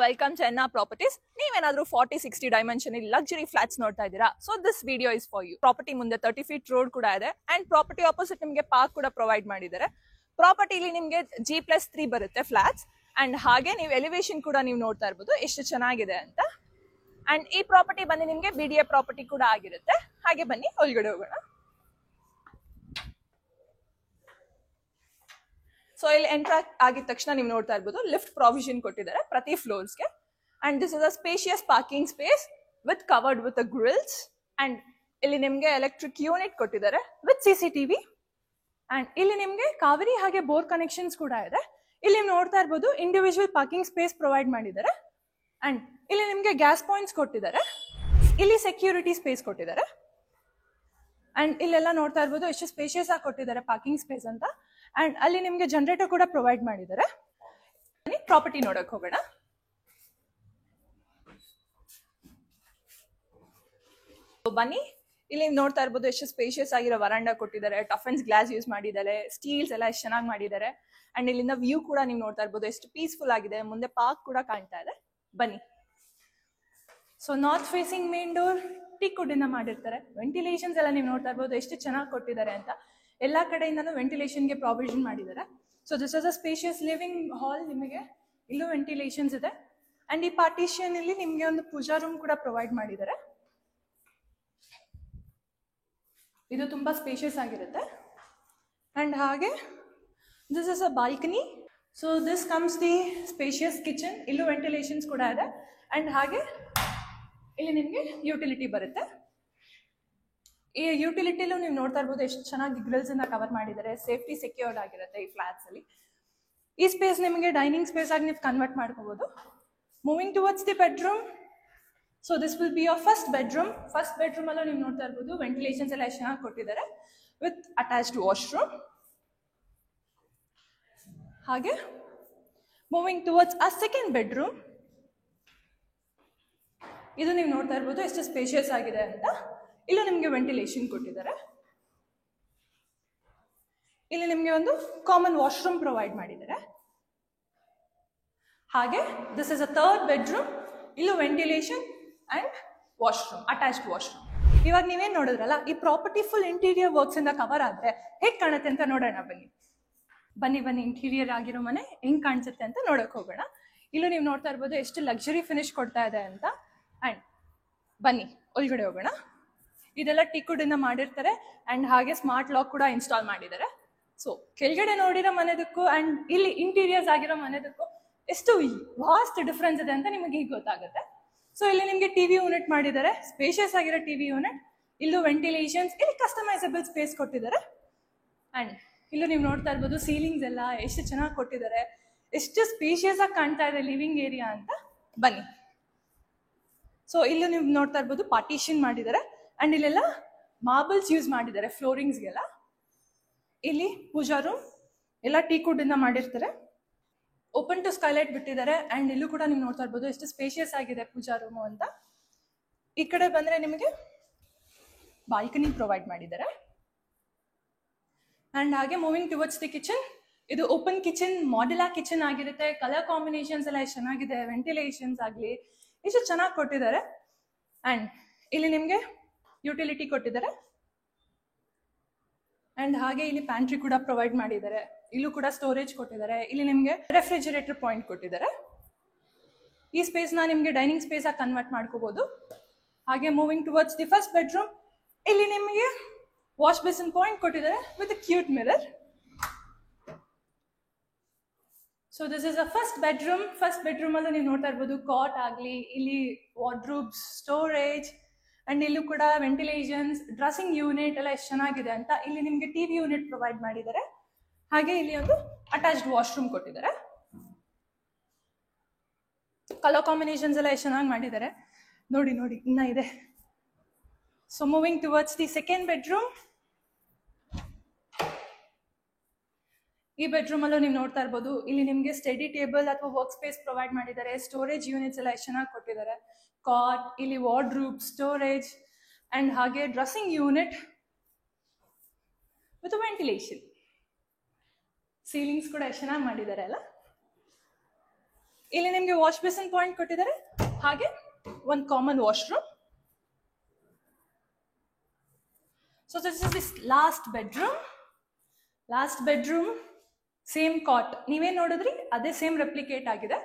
Welcome to Enna Properties. ನೀವೇನಾದರೂ 40-60 dimension luxury flats ನೋಡ್ತಾ ಇದ್ದೀರಾ? So this video is for you. Property ಮುಂದೆ 30 feet road ಕೂಡ ಇದೆ ಅಂಡ್ ಪ್ರಾಪರ್ಟಿ ಆಪೋಸಿಟ್ ನಿಮಗೆ ಪಾರ್ಕ್ ಕೂಡ ಪ್ರೊವೈಡ್ ಮಾಡಿದ್ದಾರೆ. ಪ್ರಾಪರ್ಟಿಲಿ ನಿಮಗೆ G+3 ಬರುತ್ತೆ ಫ್ಲಾಟ್ಸ್ ಅಂಡ್ ಹಾಗೆ ನೀವು ಎಲಿವೇಶನ್ ಕೂಡ ನೀವು ನೋಡ್ತಾ ಇರ್ಬೋದು ಎಷ್ಟು ಚೆನ್ನಾಗಿದೆ ಅಂತ. ಅಂಡ್ ಈ ಪ್ರಾಪರ್ಟಿ ಬಂದು ನಿಮಗೆ BDA ಪ್ರಾಪರ್ಟಿ ಕೂಡ ಆಗಿರುತ್ತೆ. ಹಾಗೆ ಬನ್ನಿ ಒಳಗಡೆ ಹೋಗೋಣ. ಸೊ ಇಲ್ಲಿ ಎಂಟರ್ ಆಗಿದ ತಕ್ಷಣ ನೀವು ನೋಡ್ತಾ ಇರ್ಬೋದು ಲಿಫ್ಟ್ ಪ್ರಾವಿಷನ್ ಕೊಟ್ಟಿದ್ದಾರೆ ಪ್ರತಿ ಫ್ಲೋರ್ಸ್ಗೆ. And this is a spacious parking space with covered with grills. And ಇಲ್ಲಿ ನಿಮಗೆ ಎಲೆಕ್ಟ್ರಿಕ್ ಯೂನಿಟ್ ಕೊಟ್ಟಿದ್ದಾರೆ ವಿತ್ CCTV. ಅಂಡ್ ಇಲ್ಲಿ ನಿಮಗೆ ಕಾವೇರಿ ಹಾಗೆ ಬೋರ್ ಕನೆಕ್ಷನ್ಸ್ ಕೂಡ ಇದೆ. ಇಲ್ಲಿ ನೋಡ್ತಾ ಇರ್ಬೋದು ಇಂಡಿವಿಜುವಲ್ ಪಾರ್ಕಿಂಗ್ ಸ್ಪೇಸ್ ಪ್ರೊವೈಡ್ ಮಾಡಿದ್ದಾರೆ. ಅಂಡ್ ಇಲ್ಲಿ ನಿಮಗೆ ಗ್ಯಾಸ್ ಪಾಯಿಂಟ್ಸ್ ಕೊಟ್ಟಿದ್ದಾರೆ. ಇಲ್ಲಿ ಸೆಕ್ಯೂರಿಟಿ ಸ್ಪೇಸ್ ಕೊಟ್ಟಿದ್ದಾರೆ. ಅಂಡ್ ಇಲ್ಲೆಲ್ಲ ನೋಡ್ತಾ ಇರ್ಬೋದು ಎಷ್ಟು ಸ್ಪೇಷಿಯಸ್ ಆಗಿ ಕೊಟ್ಟಿದ್ದಾರೆ ಪಾರ್ಕಿಂಗ್ ಸ್ಪೇಸ್ ಅಂತ. ಅಂಡ್ ಅಲ್ಲಿ ನಿಮಗೆ ಜನರೇಟರ್ ಕೂಡ ಪ್ರೊವೈಡ್ ಮಾಡಿದ್ದಾರೆ. ಪ್ರಾಪರ್ಟಿ ನೋಡಕ್ ಹೋಗೋಣ. ಬನ್ನಿ, ಇಲ್ಲಿ ನೋಡ್ತಾ ಇರ್ಬೋದು ಎಷ್ಟು ಸ್ಪೇಷಿಯಸ್ ಆಗಿರೋ ವರಾಂಡ ಕೊಟ್ಟಿದ್ದಾರೆ. ಟಫನ್ಸ್ ಗ್ಲಾಸ್ ಯೂಸ್ ಮಾಡಿದ್ದಾರೆ. ಸ್ಟೀಲ್ಸ್ ಎಲ್ಲ ಎಷ್ಟು ಚೆನ್ನಾಗಿ ಮಾಡಿದ್ದಾರೆ. ಅಂಡ್ ಇಲ್ಲಿಂದ ವ್ಯೂ ಕೂಡ ನೀವು ನೋಡ್ತಾ ಇರ್ಬೋದು ಎಷ್ಟು ಪೀಸ್ಫುಲ್ ಆಗಿದೆ. ಮುಂದೆ ಪಾರ್ಕ್ ಕೂಡ ಕಾಣ್ತಾ ಇದೆ. ಬನ್ನಿ. So north facing main door teak wood ಇಂದ ಮಾಡಿರ್ತಾರೆ. ವೆಂಟಿಲೇಷನ್ಸ್ ಎಲ್ಲ ನೀವು ನೋಡ್ತಾ ಇರ್ಬೋದು ಎಷ್ಟು ಚೆನ್ನಾಗಿ ಕೊಟ್ಟಿದ್ದಾರೆ ಅಂತ. ಎಲ್ಲಾ ಕಡೆಯಿಂದನೂ ವೆಂಟಿಲೇಷನ್ಗೆ ಪ್ರಾವಿಷನ್ ಮಾಡಿದ್ದಾರೆ. So this is a spacious living ಹಾಲ್. ನಿಮಗೆ ಇಲ್ಲೂ ವೆಂಟಿಲೇಷನ್ಸ್ ಇದೆ. ಅಂಡ್ ಈ ಪಾರ್ಟಿಷನ್ ಇಲ್ಲಿ ನಿಮಗೆ ಒಂದು ಪೂಜಾ ರೂಮ್ ಕೂಡ ಪ್ರೊವೈಡ್ ಮಾಡಿದ್ದಾರೆ. ಇದು ತುಂಬಾ ಸ್ಪೇಷಿಯಸ್ ಆಗಿರುತ್ತೆ. ಅಂಡ್ ಹಾಗೆ this is a balcony. So this comes the spacious kitchen. ಇಲ್ಲೂ ವೆಂಟಿಲೇಷನ್ಸ್ ಕೂಡ ಇದೆ. ಅಂಡ್ ಹಾಗೆ ಇಲ್ಲಿ ನಿಮಗೆ ಯುಟಿಲಿಟಿ ಬರುತ್ತೆ. ಈ ಯುಟಿಲಿಟಿಲೂ ನೀವು ನೋಡ್ತಾ ಇರ್ಬೋದು ಎಷ್ಟು ಚೆನ್ನಾಗಿ ಗ್ರಿಲ್ಸ್ ಇಂದ ಕವರ್ ಮಾಡಿದ್ದಾರೆ. ಸೇಫ್ಟಿ ಸೆಕ್ಯೂರ್ಡ್ ಆಗಿರುತ್ತೆ ಈ ಫ್ಲಾಟ್ಸ್ ಅಲ್ಲಿ. ಈ ಸ್ಪೇಸ್ ನಿಮಗೆ ಡೈನಿಂಗ್ ಸ್ಪೇಸ್ ಆಗಿ ನೀವು ಕನ್ವರ್ಟ್ ಮಾಡ್ಕೋಬಹುದು. Moving towards the bedroom. So this will be your first bedroom. First bedroom ಅಲ್ಲೂ ನೀವು ನೋಡ್ತಾ ಇರ್ಬೋದು ವೆಂಟಿಲೇಷನ್ಸ್ ಎಲ್ಲ ಎಷ್ಟು ಚೆನ್ನಾಗಿ ಕೊಟ್ಟಿದ್ದಾರೆ ವಿತ್ ಅಟ್ಯಾಚ್ಡ್ ವಾಶ್ರೂಮ್. ಹಾಗೆ ಮೂವಿಂಗ್ ಟುವರ್ಡ್ಸ್ ಆ ಸೆಕೆಂಡ್ ಬೆಡ್ರೂಮ್. ಇದು ನೀವು ನೋಡ್ತಾ ಇರ್ಬೋದು ಎಷ್ಟು ಸ್ಪೇಷಿಯಸ್ ಆಗಿದೆ ಅಂತ. ಇಲ್ಲೂ ನಿಮಗೆ ವೆಂಟಿಲೇಷನ್ ಕೊಟ್ಟಿದ್ದಾರೆ. ಇಲ್ಲಿ ನಿಮಗೆ ಒಂದು ಕಾಮನ್ ವಾಶ್ರೂಮ್ ಪ್ರೊವೈಡ್ ಮಾಡಿದ್ದಾರೆ. ಹಾಗೆ this is a third bedroom. ಇಲ್ಲೂ ventilation and washroom, attached washroom. ಇವಾಗ ನೀವೇನ್ ನೋಡಿದ್ರಲ್ಲ, ಈ ಪ್ರಾಪರ್ಟಿ ಫುಲ್ ಇಂಟೀರಿಯರ್ ವರ್ಕ್ಸ್ ಇಂದ ಕವರ್ ಆದ್ರೆ ಹೇಗ್ ಕಾಣುತ್ತೆ ಅಂತ ನೋಡೋಣ. ಬನ್ನಿ ಇಂಟೀರಿಯರ್ ಆಗಿರೋ ಮನೆ ಹೆಂಗ್ ಕಾಣಿಸುತ್ತೆ ಅಂತ ನೋಡಕ್ ಹೋಗೋಣ. ಇಲ್ಲೂ ನೀವು ನೋಡ್ತಾ ಇರ್ಬೋದು ಎಷ್ಟು ಲಕ್ಸುರಿ ಫಿನಿಶ್ ಕೊಡ್ತಾ ಇದೆ ಅಂತ. ಅಂಡ್ ಬನ್ನಿ ಒಳಗಡೆ ಹೋಗೋಣ. ಇದೆಲ್ಲ ಟೀಕ್ ವುಡ್ ಇಂದ ಮಾಡಿರ್ತಾರೆ. ಅಂಡ್ ಹಾಗೆ ಸ್ಮಾರ್ಟ್ ಲಾಕ್ ಕೂಡ ಇನ್ಸ್ಟಾಲ್ ಮಾಡಿದ್ದಾರೆ. ಸೊ ಕೆಳಗಡೆ ನೋಡಿರೋ ಮನೆದಕ್ಕೂ ಅಂಡ್ ಇಲ್ಲಿ ಇಂಟೀರಿಯರ್ಸ್ ಆಗಿರೋ ಮನೆದಕ್ಕೂ ಎಷ್ಟು ವಾಸ್ಟ್ ಡಿಫ್ರೆನ್ಸ್ ಇದೆ ಅಂತ ನಿಮಗೆ ಈಗ ಗೊತ್ತಾಗುತ್ತೆ. ಸೊ ಇಲ್ಲಿ ನಿಮಗೆ ಟಿವಿ ಯೂನಿಟ್ ಮಾಡಿದ್ದಾರೆ. ಸ್ಪೇಷಿಯಸ್ ಆಗಿರೋ ಟಿವಿ ಯೂನಿಟ್. ಇಲ್ಲೂ ವೆಂಟಿಲೇಷನ್ಸ್, ಇಲ್ಲಿ ಕಸ್ಟಮೈಸಬಲ್ ಸ್ಪೇಸ್ ಕೊಟ್ಟಿದ್ದಾರೆ. ಅಂಡ್ ಇಲ್ಲೂ ನೀವು ನೋಡ್ತಾ ಇರ್ಬೋದು ಸೀಲಿಂಗ್ಸ್ ಎಲ್ಲ ಎಷ್ಟು ಚೆನ್ನಾಗಿ ಕೊಟ್ಟಿದ್ದಾರೆ. ಎಷ್ಟು ಸ್ಪೇಷಿಯಸ್ ಆಗಿ ಕಾಣ್ತಾ ಇದೆ ಲಿವಿಂಗ್ ಏರಿಯಾ ಅಂತ. ಬನ್ನಿ. ಸೊ ಇಲ್ಲೂ ನೀವು ನೋಡ್ತಾ ಇರ್ಬೋದು ಪಾರ್ಟಿಷನ್ ಮಾಡಿದ್ದಾರೆ. ಅಂಡ್ ಇಲ್ಲೆಲ್ಲ ಮಾರ್ಬಲ್ಸ್ ಯೂಸ್ ಮಾಡಿದ್ದಾರೆ ಫ್ಲೋರಿಂಗ್ಸ್ಗೆಲ್ಲ. ಇಲ್ಲಿ ಪೂಜಾ ರೂಮ್ ಎಲ್ಲ ಟೀಕ್ ವುಡ್ ಇಂದ ಮಾಡಿರ್ತಾರೆ. ಓಪನ್ ಟು ಸ್ಕೈಲೈಟ್ ಬಿಟ್ಟಿದ್ದಾರೆ. ಅಂಡ್ ಇಲ್ಲೂ ಕೂಡ ನೀವು ನೋಡ್ತಾ ಇರ್ಬೋದು ಎಷ್ಟು ಸ್ಪೇಷಿಯಸ್ ಆಗಿದೆ ಪೂಜಾ ರೂಮು ಅಂತ. ಈ ಕಡೆ ಬಂದ್ರೆ ನಿಮಗೆ ಬಾಲ್ಕನಿ ಪ್ರೊವೈಡ್ ಮಾಡಿದ್ದಾರೆ. ಅಂಡ್ ಹಾಗೆ ಮೂವಿಂಗ್ ಟುವರ್ಡ್ಸ್ ದಿ ಕಿಚನ್. ಇದು ಓಪನ್ ಕಿಚನ್, ಮಾಡ್ಯುಲರ್ ಕಿಚನ್ ಆಗಿರುತ್ತೆ. ಕಲರ್ ಕಾಂಬಿನೇಷನ್ಸ್ ಎಲ್ಲ ಎಷ್ಟು ಚೆನ್ನಾಗಿದೆ. ವೆಂಟಿಲೇಷನ್ಸ್ ಆಗಲಿ ಎಷ್ಟು ಚೆನ್ನಾಗಿ ಕೊಟ್ಟಿದ್ದಾರೆ. ಅಂಡ್ ಇಲ್ಲಿ ನಿಮಗೆ ಯುಟಿಲಿಟಿ ಕೊಟ್ಟಿದ್ದಾರೆ. ಅಂಡ್ ಹಾಗೆ ಇಲ್ಲಿ ಪ್ಯಾಂಟ್ರಿ ಕೂಡ ಪ್ರೊವೈಡ್ ಮಾಡಿದ್ದಾರೆ. ಇಲ್ಲೂ ಕೂಡ ಸ್ಟೋರೇಜ್ ಕೊಟ್ಟಿದ್ದಾರೆ. ಇಲ್ಲಿ ನಿಮಗೆ ರೆಫ್ರಿಜರೇಟರ್ ಪಾಯಿಂಟ್ ಕೊಟ್ಟಿದ್ದಾರೆ. ಈ ಸ್ಪೇಸ್ ನ ನಿಮಗೆ ಡೈನಿಂಗ್ ಸ್ಪೇಸ್ ಆಗಿ ಕನ್ವರ್ಟ್ ಮಾಡ್ಕೋಬಹುದು. ಹಾಗೆ moving towards the first bedroom. ಇಲ್ಲಿ ನಿಮಗೆ ವಾಶ್ ಬೇಸಿನ್ ಪಾಯಿಂಟ್ ಕೊಟ್ಟಿದ್ದಾರೆ with cute mirror. So this is a first bedroom. First bedroom ಅಲ್ಲೂ ನೀವು ನೋಡ್ತಾ ಇರ್ಬೋದು ಕಾಟ್ ಆಗಲಿ, ಇಲ್ಲಿ ವಾರ್ಡ್ರೂಬ್ಸ್, ಸ್ಟೋರೇಜ್ ಅಂಡ್ ಇಲ್ಲೂ ಕೂಡ ವೆಂಟಿಲೇಷನ್ಸ್, ಡ್ರೆಸ್ಸಿಂಗ್ ಯೂನಿಟ್ ಎಲ್ಲ ಎಷ್ಟು ಚೆನ್ನಾಗಿದೆ ಅಂತ. ಇಲ್ಲಿ ನಿಮಗೆ ಟಿವಿ ಯೂನಿಟ್ ಪ್ರೊವೈಡ್ ಮಾಡಿದ್ದಾರೆ. ಹಾಗೆ ಇಲ್ಲಿ ಒಂದು ಅಟ್ಯಾಚ್ಡ್ ವಾಶ್ರೂಮ್ ಕೊಟ್ಟಿದ್ದಾರೆ. ಕಲರ್ ಕಾಂಬಿನೇಷನ್ಸ್ ಎಲ್ಲ ಎಷ್ಟು ಚೆನ್ನಾಗಿ ಮಾಡಿದ್ದಾರೆ ನೋಡಿ ನೋಡಿ, ಇನ್ನ ಇದೆ. So moving towards the second bedroom. ಈ ಬೆಡ್ರೂಮ್ ಅಲ್ಲೂ ನೀವು ನೋಡ್ತಾ ಇರ್ಬೋದು, ಇಲ್ಲಿ ನಿಮ್ಗೆ ಸ್ಟಡಿ ಟೇಬಲ್ ಅಥವಾ ವರ್ಕ್ ಸ್ಪೇಸ್ ಪ್ರೊವೈಡ್ ಮಾಡಿದ್ದಾರೆ. ಸ್ಟೋರೇಜ್ ಯೂನಿಟ್ಸ್ ಎಲ್ಲ ಎಷ್ಟು ಚೆನ್ನಾಗಿ ಕೊಟ್ಟಿದ್ದಾರೆ. ಕಾಟ್, ಇಲ್ಲಿ ವಾರ್ಡ್ರೂಬ್, ಸ್ಟೋರೇಜ್ ಅಂಡ್ ಹಾಗೆ dressing unit with ventilation. Ceilings ಕೂಡ ಎಷ್ಟು ಚೆನ್ನಾಗಿ ಮಾಡಿದ್ದಾರೆ ಅಲ್ಲ. ಇಲ್ಲಿ ನಿಮ್ಗೆ ವಾಶ್ ಬೇಸಿನ್ ಪಾಯಿಂಟ್ ಕೊಟ್ಟಿದ್ದಾರೆ, ಹಾಗೆ ಒಂದು common washroom. So this is this last bedroom. Last bedroom same cot ನೀವೇನ್ ನೋಡಿದ್ರಿ ಅದೇ ಸೇಮ್ ರೆಪ್ಲಿಕೇಟ್ ಆಗಿದೆ.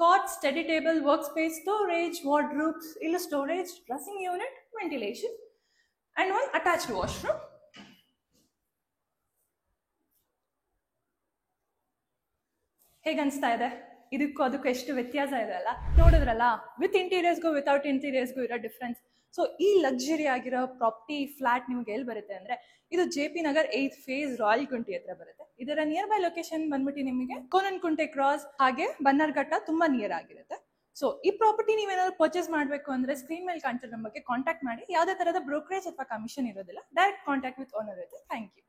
Cot, study table, work space, storage, wardrobes, ಇಲ್ಲಿ storage, dressing unit, ventilation and one attached washroom. ಹೇಗೆ ಅನಿಸ್ತಾ ಇದೆ? ಇದಕ್ಕೂ ಅದಕ್ಕೂ ಎಷ್ಟು ವ್ಯತ್ಯಾಸ ಇದೆ ಅಲ್ಲ. ನೋಡಿದ್ರಲ್ಲ, ವಿತ್ ಇಂಟೀರಿಯರ್ಸ್ಗೂ ವಿತೌಟ್ ಇಂಟೀರಿಯರ್ಸ್ಗೂ ಇರೋ ಡಿಫ್ರೆನ್ಸ್. ಸೊ ಈ ಲಕ್ಸುರಿ ಆಗಿರೋ ಪ್ರಾಪರ್ಟಿ ಫ್ಲಾಟ್ ನಿಮ್ಗೆ ಎಲ್ಲಿ ಬರುತ್ತೆ ಅಂದ್ರೆ, ಇದು JP Nagar 8th phase royal ಕುಂಟಿ ಹತ್ರ ಬರುತ್ತೆ. ಇದರ ನಿಯರ್ ಬೈ ಲೊಕೇಶನ್ ಬಂದ್ಬಿಟ್ಟು ನಿಮಗೆ ಕೋನನ್ಕುಂಟೆ ಕ್ರಾಸ್ ಹಾಗೆ ಬನ್ನರ್ಘಟ್ಟ ತುಂಬಾ ನಿಯರ್ ಆಗಿರುತ್ತೆ. ಸೊ ಈ ಪ್ರಾಪರ್ಟಿ ನೀವೇನಾದ್ರು ಪರ್ಚೇಸ್ ಮಾಡಬೇಕು ಅಂದ್ರೆ ಸ್ಕ್ರೀನ್ ಮೇಲೆ ಕಾಣ್ತಿರೋ ನಂಬರ್ಗೆ ಕಾಂಟ್ಯಾಕ್ಟ್ ಮಾಡಿ. ಯಾವುದೇ ತರಹದ ಬ್ರೋಕರೇಜ್ ಅಥವಾ ಕಮಿಷನ್ ಇರೋದಿಲ್ಲ. ಡೈರೆಕ್ಟ್ ಕಾಂಟ್ಯಾಕ್ಟ್ ವಿತ್ ಓನರ್ ಇರುತ್ತೆ. Thank you.